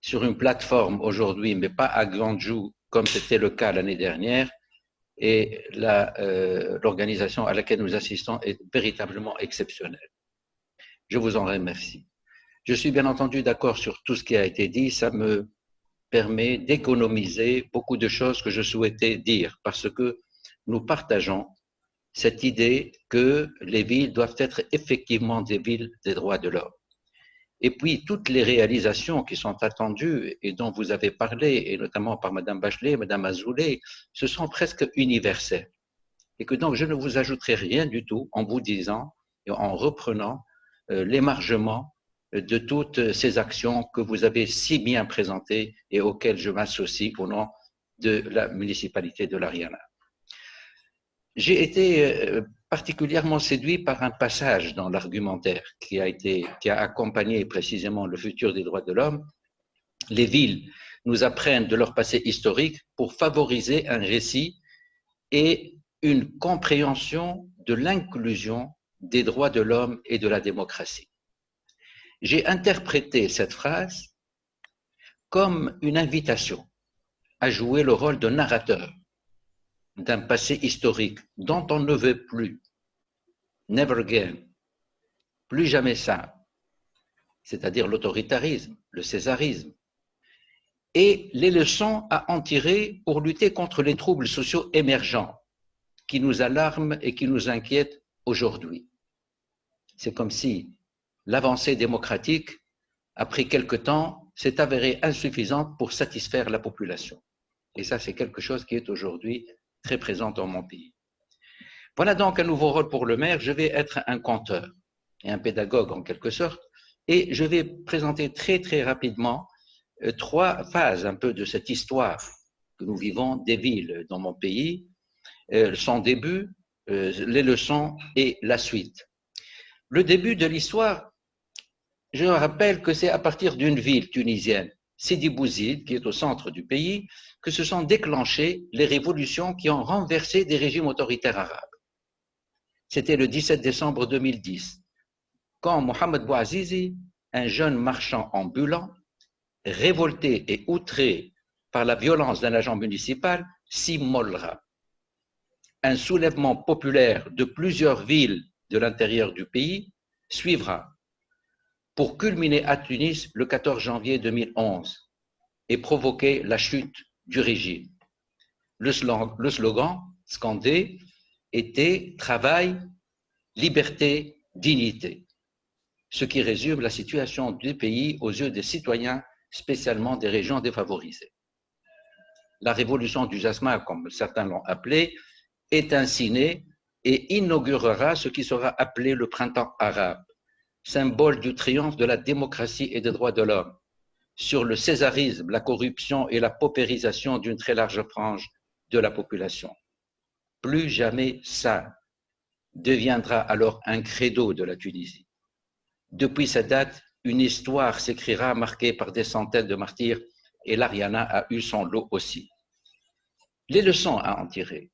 sur une plateforme aujourd'hui, mais pas à grande joue comme c'était le cas l'année dernière. Et l'organisation à laquelle nous assistons est véritablement exceptionnelle. Je vous en remercie. Je suis bien entendu d'accord sur tout ce qui a été dit. Ça me permet d'économiser beaucoup de choses que je souhaitais dire parce que nous partageons cette idée que les villes doivent être effectivement des villes des droits de l'homme. Et puis, toutes les réalisations qui sont attendues et dont vous avez parlé, et notamment par Mme Bachelet, Mme Azoulay, ce sont presque universelles. Et que donc, je ne vous ajouterai rien du tout en vous disant et en reprenant l'émargement de toutes ces actions que vous avez si bien présentées et auxquelles je m'associe au nom de la municipalité de l'Ariana. J'ai été particulièrement séduit par un passage dans l'argumentaire qui a accompagné précisément le futur des droits de l'homme. Les villes nous apprennent de leur passé historique pour favoriser un récit et une compréhension de l'inclusion des droits de l'homme et de la démocratie. J'ai interprété cette phrase comme une invitation à jouer le rôle de narrateur d'un passé historique dont on ne veut plus. Never again. Plus jamais ça. C'est-à-dire l'autoritarisme, le césarisme. Et les leçons à en tirer pour lutter contre les troubles sociaux émergents qui nous alarment et qui nous inquiètent aujourd'hui. C'est comme si l'avancée démocratique, après quelque temps, s'est avérée insuffisante pour satisfaire la population. Et ça, c'est quelque chose qui est aujourd'hui très présent dans mon pays. Voilà donc un nouveau rôle pour le maire. Je vais être un conteur et un pédagogue en quelque sorte, et je vais présenter très très rapidement trois phases un peu de cette histoire que nous vivons des villes dans mon pays, son début, les leçons et la suite. Le début de l'histoire, je rappelle que c'est à partir d'une ville tunisienne, Sidi Bouzid, qui est au centre du pays, que se sont déclenchées les révolutions qui ont renversé des régimes autoritaires arabes. C'était le 17 décembre 2010, quand Mohamed Bouazizi, un jeune marchand ambulant, révolté et outré par la violence d'un agent municipal, s'immolera. Un soulèvement populaire de plusieurs villes de l'intérieur du pays suivra, pour culminer à Tunis le 14 janvier 2011 et provoquer la chute du régime. Le slogan scandé était « Travail, liberté, dignité », ce qui résume la situation du pays aux yeux des citoyens, spécialement des régions défavorisées. La révolution du jasmin, comme certains l'ont appelé, est ainsi née et inaugurera ce qui sera appelé le printemps arabe, symbole du triomphe de la démocratie et des droits de l'homme, sur le césarisme, la corruption et la paupérisation d'une très large frange de la population. Plus jamais ça deviendra alors un credo de la Tunisie. Depuis cette date, une histoire s'écrira marquée par des centaines de martyrs et l'Ariana a eu son lot aussi. Les leçons à en tirer.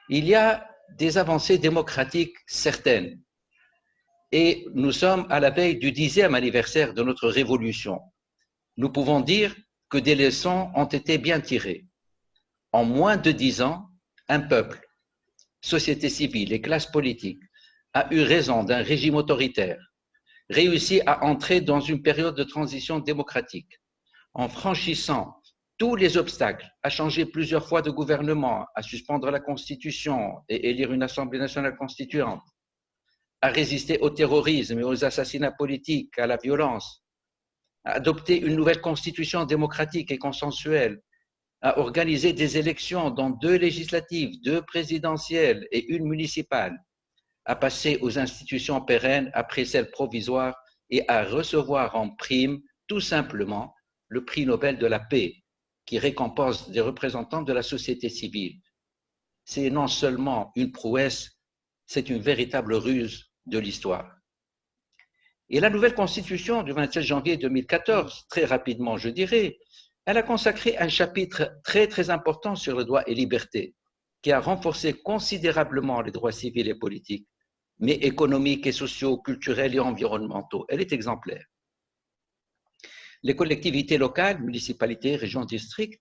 Il y a des avancées démocratiques certaines et nous sommes à la veille du 10e anniversaire de notre révolution. Nous pouvons dire que des leçons ont été bien tirées. En moins de 10 ans, un peuple, société civile et classe politique a eu raison d'un régime autoritaire, réussi à entrer dans une période de transition démocratique, en franchissant tous les obstacles, à changer plusieurs fois de gouvernement, à suspendre la Constitution et élire une Assemblée nationale constituante, à résister au terrorisme et aux assassinats politiques, à la violence, à adopter une nouvelle constitution démocratique et consensuelle, à organiser des élections dont 2 législatives, 2 présidentielles et 1 municipale, à passer aux institutions pérennes après celles provisoires et à recevoir en prime tout simplement le prix Nobel de la paix qui récompense des représentants de la société civile. C'est non seulement une prouesse, c'est une véritable ruse de l'histoire. Et la nouvelle constitution du 27 janvier 2014, très rapidement je dirais, elle a consacré un chapitre très très important sur le droit et liberté, qui a renforcé considérablement les droits civils et politiques, mais économiques et sociaux, culturels et environnementaux. Elle est exemplaire. Les collectivités locales, municipalités, régions, districts,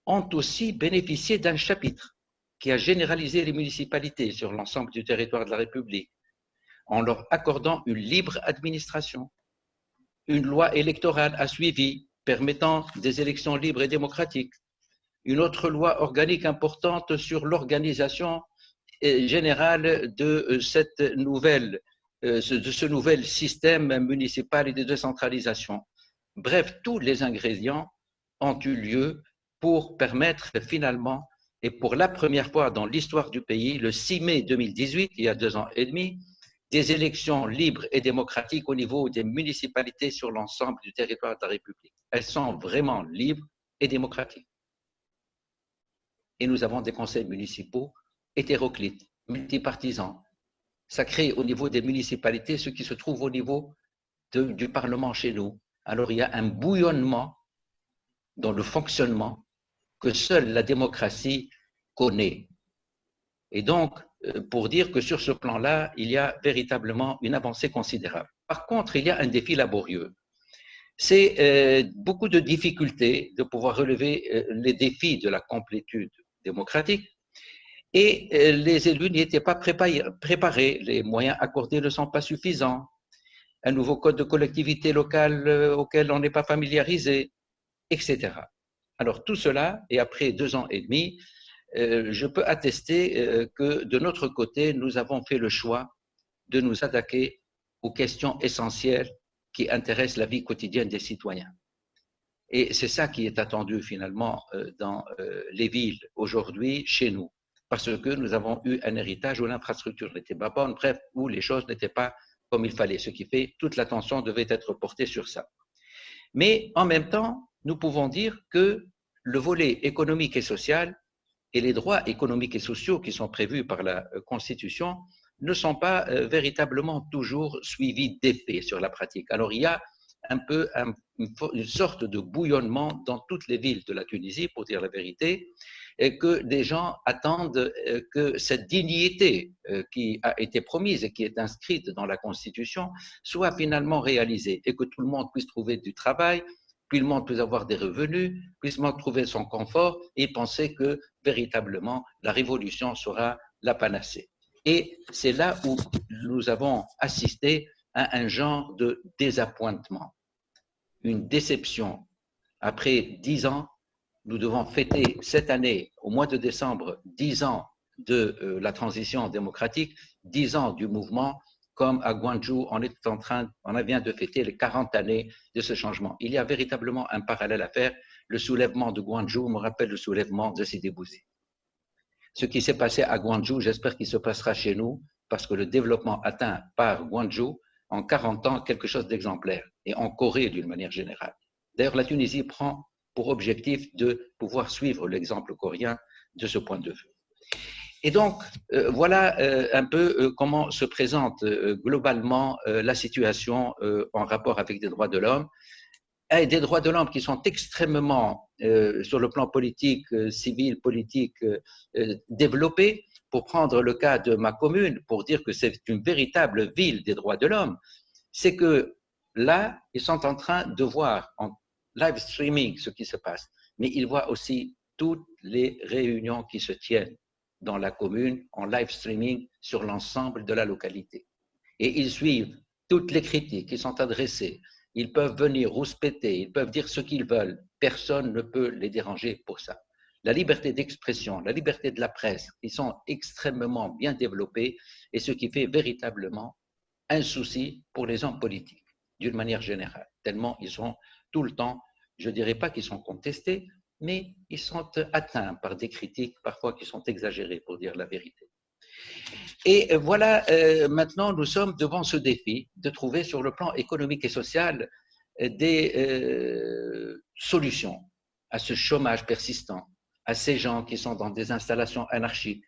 ont aussi bénéficié d'un chapitre qui a généralisé les municipalités sur l'ensemble du territoire de la République, en leur accordant une libre administration. Une loi électorale a suivi, permettant des élections libres et démocratiques. Une autre loi organique importante sur l'organisation générale de ce nouvel système municipal et de décentralisation. Bref, tous les ingrédients ont eu lieu pour permettre finalement, et pour la première fois dans l'histoire du pays, le 6 mai 2018, il y a 2 ans et demi, des élections libres et démocratiques au niveau des municipalités sur l'ensemble du territoire de la République. Elles sont vraiment libres et démocratiques. Et nous avons des conseils municipaux hétéroclites, multipartisans. Ça crée au niveau des municipalités ce qui se trouve au niveau du Parlement chez nous. Alors il y a un bouillonnement dans le fonctionnement que seule la démocratie connaît. Et donc, pour dire que sur ce plan-là, il y a véritablement une avancée considérable. Par contre, il y a un défi laborieux. C'est beaucoup de difficultés de pouvoir relever les défis de la complétude démocratique. Et les élus n'y étaient pas préparés. Les moyens accordés ne sont pas suffisants. Un nouveau code de collectivité locale auquel on n'est pas familiarisé, etc. Alors tout cela, et après 2 ans et demi, je peux attester que de notre côté, nous avons fait le choix de nous attaquer aux questions essentielles qui intéressent la vie quotidienne des citoyens. Et c'est ça qui est attendu finalement dans les villes aujourd'hui, chez nous, parce que nous avons eu un héritage où l'infrastructure n'était pas bonne, bref, où les choses n'étaient pas comme il fallait, ce qui fait toute l'attention devait être portée sur ça. Mais en même temps, nous pouvons dire que le volet économique et social et les droits économiques et sociaux qui sont prévus par la Constitution ne sont pas véritablement toujours suivis d'effet sur la pratique. Alors il y a un peu une sorte de bouillonnement dans toutes les villes de la Tunisie, pour dire la vérité, et que des gens attendent que cette dignité qui a été promise et qui est inscrite dans la Constitution soit finalement réalisée et que tout le monde puisse trouver du travail, puis le monde puisse avoir des revenus, puisse trouver son confort et penser que véritablement la révolution sera la panacée. Et c'est là où nous avons assisté à un genre de désappointement, une déception. Après 10 ans, nous devons fêter cette année, au mois de décembre, 10 ans de la transition démocratique, 10 ans du mouvement, comme à Gwangju, on vient de fêter les 40 années de ce changement. Il y a véritablement un parallèle à faire. Le soulèvement de Gwangju me rappelle le soulèvement de Sidi Bouzid. Ce qui s'est passé à Gwangju, j'espère qu'il se passera chez nous, parce que le développement atteint par Gwangju, en 40 ans, quelque chose d'exemplaire, et en Corée d'une manière générale. D'ailleurs, la Tunisie prend pour objectif de pouvoir suivre l'exemple coréen de ce point de vue. Et donc, voilà un peu comment se présente globalement la situation en rapport avec les droits de l'homme, et des droits de l'homme qui sont extrêmement, sur le plan politique, civil, politique, développés. Pour prendre le cas de ma commune, pour dire que c'est une véritable ville des droits de l'homme, c'est que là, ils sont en train de voir en live streaming ce qui se passe, mais ils voient aussi toutes les réunions qui se tiennent dans la commune en live streaming sur l'ensemble de la localité. Et ils suivent toutes les critiques qui sont adressées. Ils peuvent venir rouspéter, ils peuvent dire ce qu'ils veulent. Personne ne peut les déranger pour ça. La liberté d'expression, la liberté de la presse, ils sont extrêmement bien développés et ce qui fait véritablement un souci pour les hommes politiques, d'une manière générale. Tellement ils sont tout le temps, je ne dirais pas qu'ils sont contestés, mais ils sont atteints par des critiques parfois qui sont exagérées, pour dire la vérité. Et voilà, maintenant nous sommes devant ce défi de trouver sur le plan économique et social des solutions à ce chômage persistant, à ces gens qui sont dans des installations anarchiques,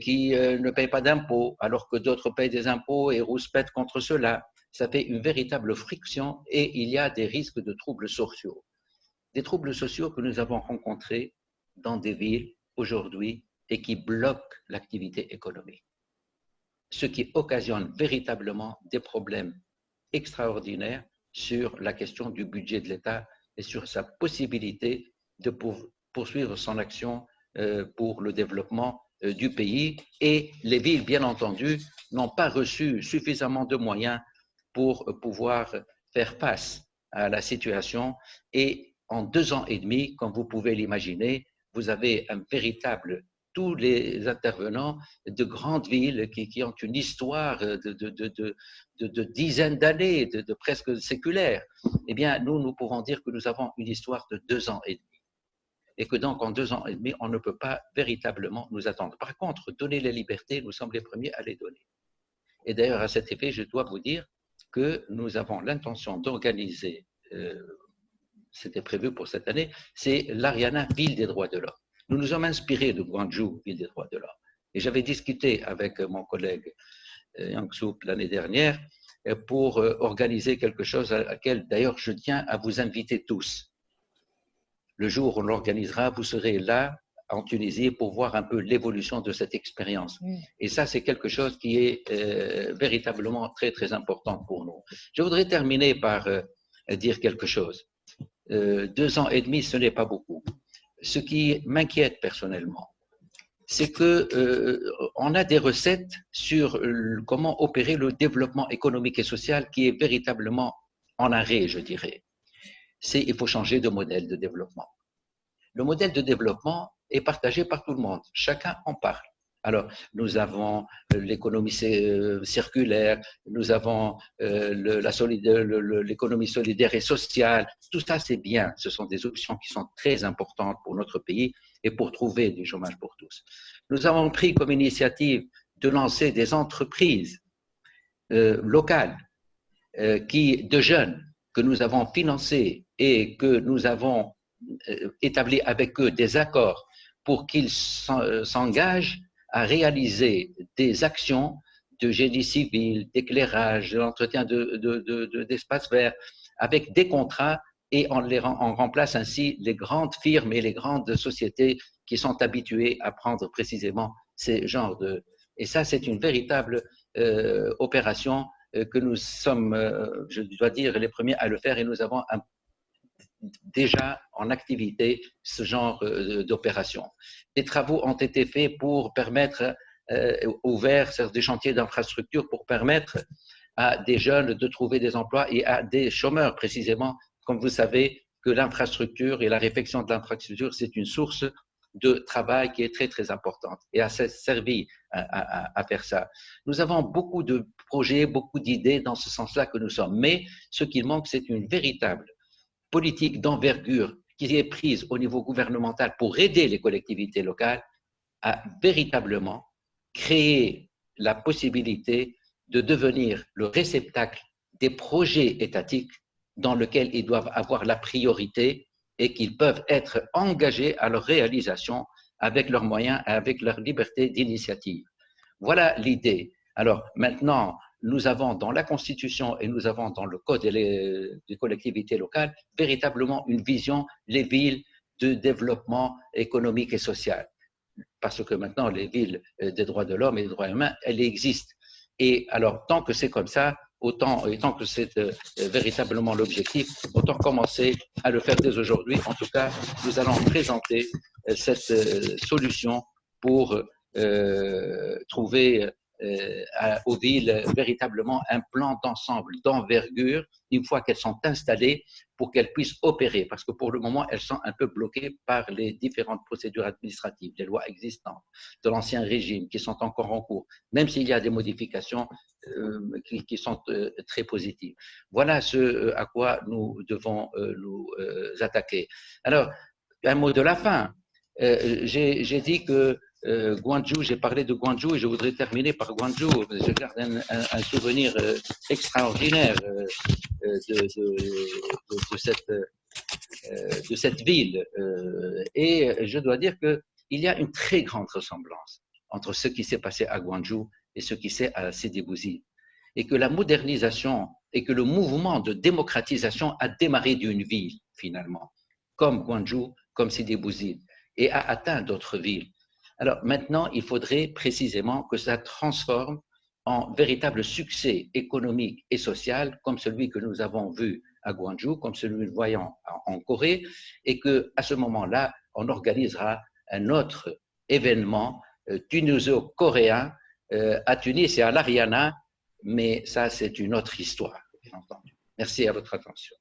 qui ne payent pas d'impôts alors que d'autres payent des impôts et rouspètent contre cela. Ça fait une véritable friction et il y a des risques de troubles sociaux. Des troubles sociaux que nous avons rencontrés dans des villes aujourd'hui et qui bloquent l'activité économique. Ce qui occasionne véritablement des problèmes extraordinaires sur la question du budget de l'État et sur sa possibilité de poursuivre son action pour le développement du pays. Et les villes, bien entendu, n'ont pas reçu suffisamment de moyens pour pouvoir faire face à la situation. Et en 2 ans et demi, comme vous pouvez l'imaginer, vous avez un véritable, tous les intervenants de grandes villes qui ont une histoire de dizaines d'années, de presque séculaire. Eh bien, nous pouvons dire que nous avons une histoire de 2 ans et demi. Et que donc, en 2 ans et demi, on ne peut pas véritablement nous attendre. Par contre, donner les libertés, nous sommes les premiers à les donner. Et d'ailleurs, à cet effet, je dois vous dire que nous avons l'intention d'organiser, c'était prévu pour cette année, c'est l'Ariana Ville des droits de l'homme. Nous nous sommes inspirés de Gwangju, Ville des droits de l'homme. Et j'avais discuté avec mon collègue Yang Souk l'année dernière pour organiser quelque chose à laquelle, d'ailleurs, je tiens à vous inviter tous. Le jour où on l'organisera, vous serez là en Tunisie pour voir un peu l'évolution de cette expérience. Et ça, c'est quelque chose qui est véritablement très, très important pour nous. Je voudrais terminer par dire quelque chose. 2 ans et demi, ce n'est pas beaucoup. Ce qui m'inquiète personnellement, c'est qu'on a des recettes sur comment opérer le développement économique et social qui est véritablement en arrêt, je dirais. Il faut changer de modèle de développement. Le modèle de développement est partagé par tout le monde. Chacun en parle. Alors, nous avons l'économie circulaire, nous avons l'économie solidaire et sociale. Tout ça, c'est bien. Ce sont des options qui sont très importantes pour notre pays et pour trouver du chômage pour tous. Nous avons pris comme initiative de lancer des entreprises locales de jeunes que nous avons financées et que nous avons établi avec eux des accords pour qu'ils s'engagent à réaliser des actions de génie civil, d'éclairage, d'entretien d'espaces verts, avec des contrats, et on remplace ainsi les grandes firmes et les grandes sociétés qui sont habituées à prendre précisément ces genres de... Et ça, c'est une véritable opération que nous sommes, je dois dire, les premiers à le faire, et nous avons déjà en activité ce genre d'opération. Des travaux ont été faits pour permettre, ouverts sur des chantiers d'infrastructure pour permettre à des jeunes de trouver des emplois et à des chômeurs précisément. Comme vous savez que l'infrastructure et la réfection de l'infrastructure, c'est une source de travail qui est très, très importante et a servi à faire ça. Nous avons beaucoup de projets, beaucoup d'idées dans ce sens-là que nous sommes, mais ce qu'il manque, c'est une véritable politique d'envergure qui est prise au niveau gouvernemental pour aider les collectivités locales à véritablement créer la possibilité de devenir le réceptacle des projets étatiques dans lesquels ils doivent avoir la priorité et qu'ils peuvent être engagés à leur réalisation avec leurs moyens et avec leur liberté d'initiative. Voilà l'idée. Alors maintenant, nous avons dans la Constitution et nous avons dans le Code des collectivités locales véritablement une vision, les villes de développement économique et social. Parce que maintenant, les villes des droits de l'homme et des droits humains, elles existent. Et alors, tant que c'est comme ça, et tant que c'est véritablement l'objectif, autant commencer à le faire dès aujourd'hui. En tout cas, nous allons présenter cette solution pour trouver aux villes véritablement un plan d'ensemble, d'envergure, une fois qu'elles sont installées, pour qu'elles puissent opérer, parce que pour le moment, elles sont un peu bloquées par les différentes procédures administratives, les lois existantes de l'ancien régime qui sont encore en cours, même s'il y a des modifications qui sont très positives. Voilà ce à quoi nous devons nous attaquer. Alors, un mot de la fin. J'ai dit que Gwangju, j'ai parlé de Gwangju et je voudrais terminer par Gwangju. Je garde un souvenir extraordinaire de cette ville. Et je dois dire qu'il y a une très grande ressemblance entre ce qui s'est passé à Gwangju et ce qui s'est à Sidi Bouzid. Et que la modernisation et que le mouvement de démocratisation a démarré d'une ville, finalement, comme Gwangju, comme Sidi Bouzid, et a atteint d'autres villes. Alors maintenant, il faudrait précisément que ça transforme en véritable succès économique et social, comme celui que nous avons vu à Gwangju, comme celui que nous voyons en Corée, et qu'à ce moment-là, on organisera un autre événement tuniso-coréen à Tunis et à l'Ariana, mais ça, c'est une autre histoire, bien entendu. Merci à votre attention.